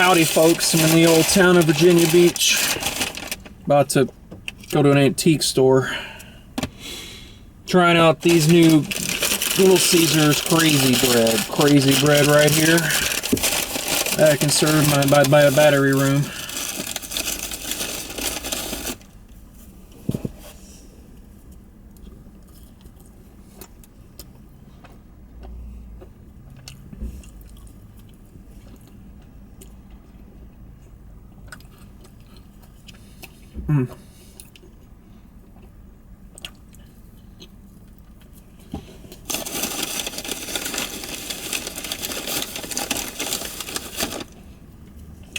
Howdy folks, I'm in the old town of Virginia Beach. About to go to an antique store. Trying out these new Little Caesars crazy bread right here. That can serve my battery room.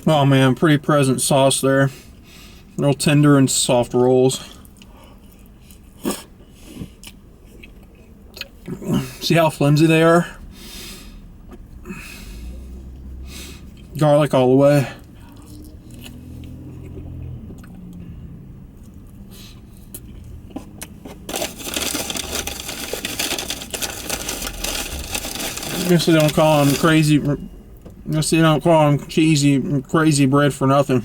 Oh man, pretty present sauce there. Real tender and soft rolls. See how flimsy they are? Garlic all the way. I guess they don't call them crazy. I guess they don't call them cheesy, crazy bread for nothing.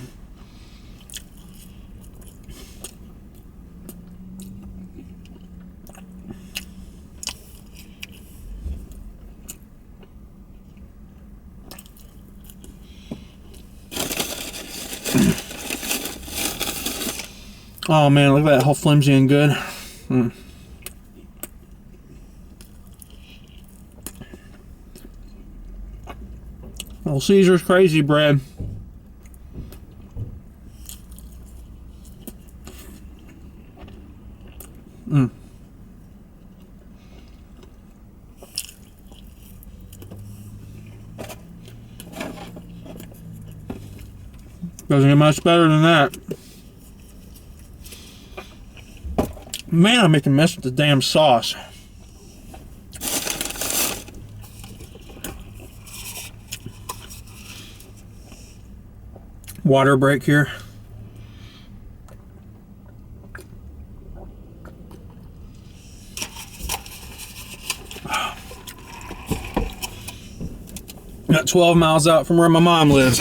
Oh man, look at that, how flimsy and good. Little Caesars crazy bread. Doesn't get much better than that. Man, I'm making a mess with the damn sauce. Water break here. Got 12 miles out from where my mom lives.